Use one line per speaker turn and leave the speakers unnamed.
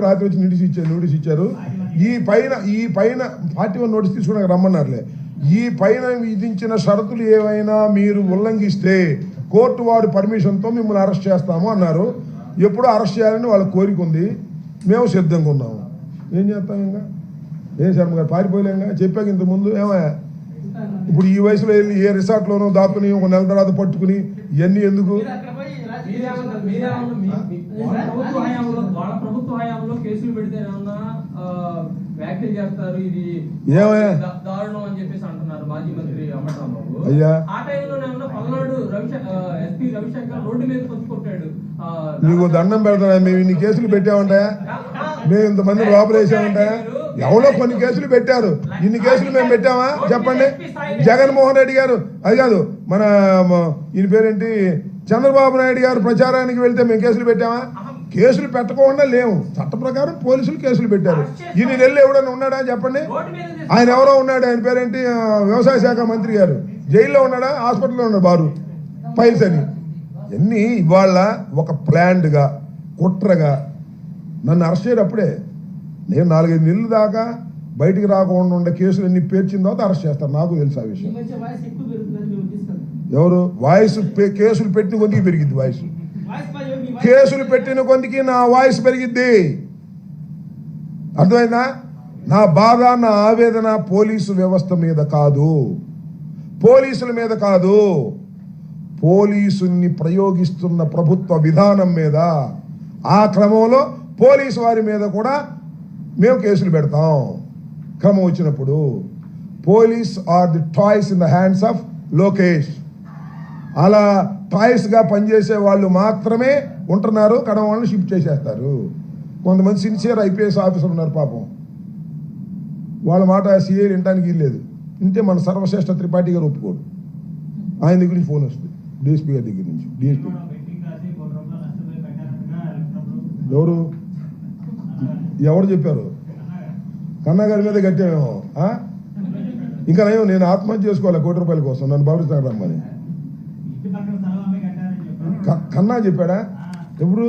రాత్రి వచ్చి నోటీస్ ఇచ్చారు. ఈ పైన 41 నోటీస్ తీసుకున్నాక రమ్మన్నారులే. ఈ పైన విధించిన షరతులు ఏవైనా మీరు ఉల్లంఘిస్తే కోర్టు వారి పర్మిషన్తో మిమ్మల్ని అరెస్ట్ చేస్తాము అన్నారు. ఎప్పుడూ అరెస్ట్ చేయాలని వాళ్ళ కోరిక ఉంది. మేము సిద్ధంగా ఉన్నాము. ఏం చేస్తాం? ఇంకా ఏం శర్మ గారు పారిపోయలేంగా చెప్పాక ఇంతకుముందు ఏమయ్యా ఇప్పుడు ఈ వయసులో వెళ్ళి ఏ రిసార్ట్లోనో దాక్కుని ఒక నెల తర్వాత పట్టుకుని ఇవన్నీ ఎందుకు?
కేసులు పెడితే వ్యాఖ్యలు చేస్తారు, ఇది దారుణం అని చెప్పేసి అంటున్నారు మాజీ మంత్రి అమర్రాంబాబు. ఆ టైంలో పల్నాడు ఎస్పీ రవిశంకర్ రోడ్డు మీద కొట్టుకొట్టాడు.
నీకు దండం పెడతా, మేము ఇన్ని కేసులు పెట్టామంటాయా? మేము ఇంతమంది లోపల వేసామంటాయా? ఎవరో కొన్ని కేసులు పెట్టారు. ఇన్ని కేసులు మేము పెట్టామా చెప్పండి? జగన్మోహన్ రెడ్డి గారు అది కాదు, మన ఈయన పేరేంటి చంద్రబాబు నాయుడు గారు ప్రచారానికి వెళ్తే మేము కేసులు పెట్టామా? కేసులు పెట్టకుండా లేవు. చట్ట ప్రకారం పోలీసులు కేసులు పెట్టారు. ఇన్ని నెలలు ఎవడన్నా ఉన్నాడా చెప్పండి? ఆయన ఎవరో ఉన్నాడు, ఆయన పేరేంటి వ్యవసాయ శాఖ మంత్రి గారు జైల్లో ఉన్నాడా? హాస్పిటల్లో ఉన్నాడు బారు ఫైల్స్ అని. ఎన్ని ఇవాళ ఒక ప్లాన్డ్గా కుట్రగా నన్ను అరెస్ట్ చేయరు. అప్పుడే నేను 4-5 నెలలు దాకా బయటికి రాకుండా ఉండే కేసులు అన్ని పేర్చిన తర్వాత అరెస్ట్ చేస్తారు. నాకు తెలుసు ఆ విషయం. ఎవరు వాయిస్ కేసులు పెట్టిన కొద్దికి పెరిగిద్ది వాయిస్. కేసులు పెట్టిన కొద్దికి నా వాయిస్ పెరిగిద్ది. అర్థమైందా? నా బాధ, నా ఆవేదన పోలీసు వ్యవస్థ మీద కాదు, పోలీసుల మీద కాదు, పోలీసుల్ని ప్రయోగిస్తున్న ప్రభుత్వ విధానం మీద. ఆ క్రమంలో పోలీసు వారి మీద కూడా మేము కేసులు పెడతాం క్రమం వచ్చినప్పుడు. Police are the toys in the hands of Lokesh. అలా టాయ్స్గా పనిచేసే వాళ్ళు మాత్రమే ఉంటున్నారు. కడమ వాళ్ళని షిఫ్ట్ చేసేస్తారు. కొంతమంది సిన్సియర్ ఐపీఎస్ ఆఫీసర్ ఉన్నారు పాపం, వాళ్ళ మాట సీఏ వినటానికి వీల్లేదు. వింటే మన సర్వశ్రేష్ఠ త్రిపాఠి గారు ఒప్పుకోడు. ఆయన దగ్గర నుంచి ఫోన్ వస్తుంది, డిఎస్పీ గారి దగ్గర నుంచి. డిఎస్పీ ఎవరు చెప్పారు? కన్నా గారి మీద కట్టామేమో. ఇంకా నేను ఆత్మహత్య చేసుకోవాలి 1 కోటి రూపాయల కోసం, నన్ను భవిస్తాను రమ్మని. కన్నా చెప్పాడా? ఎప్పుడు?